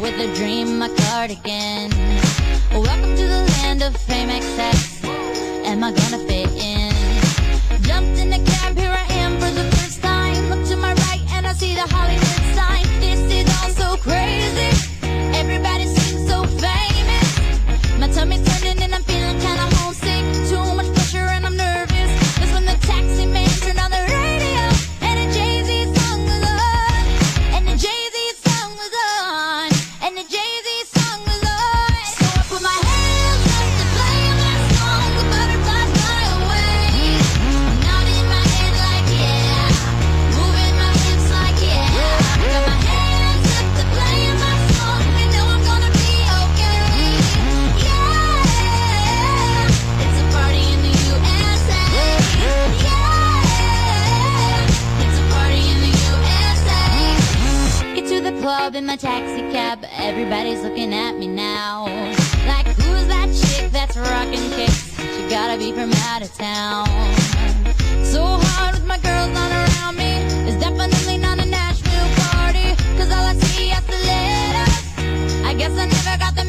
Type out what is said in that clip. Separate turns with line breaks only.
with a dream, my cardigan. Welcome to the land of fame excess. Am I gonna fit in? Jumped in the cab, here I am for the first time. Look to my right and I see the Hollywood sign. This is all so crazy. Everybody seems so famous. My tummy's turning and I'm feeling kinda homesick. Too much pressure and I'm nervous. That's when the taxi man turned on the radio and a Jay-Z song was on. And the Jay-Z song was on. And the Jay-Z song was on. So I put my hands up to play my song. The butterflies fly away. Nodding my head like yeah. Moving my hips like yeah. Got my hands up to play my song. You know I'm gonna be okay. Yeah. It's a party in the USA. Yeah. It's a party in the USA. Get to the club in my taxi cab. Everybody's looking at me now. Like, who's that chick that's rocking kicks? She gotta be from out of town. So hard with my girls not around me. It's definitely not a Nashville party. Cause all I see are stilettos. I guess I never got the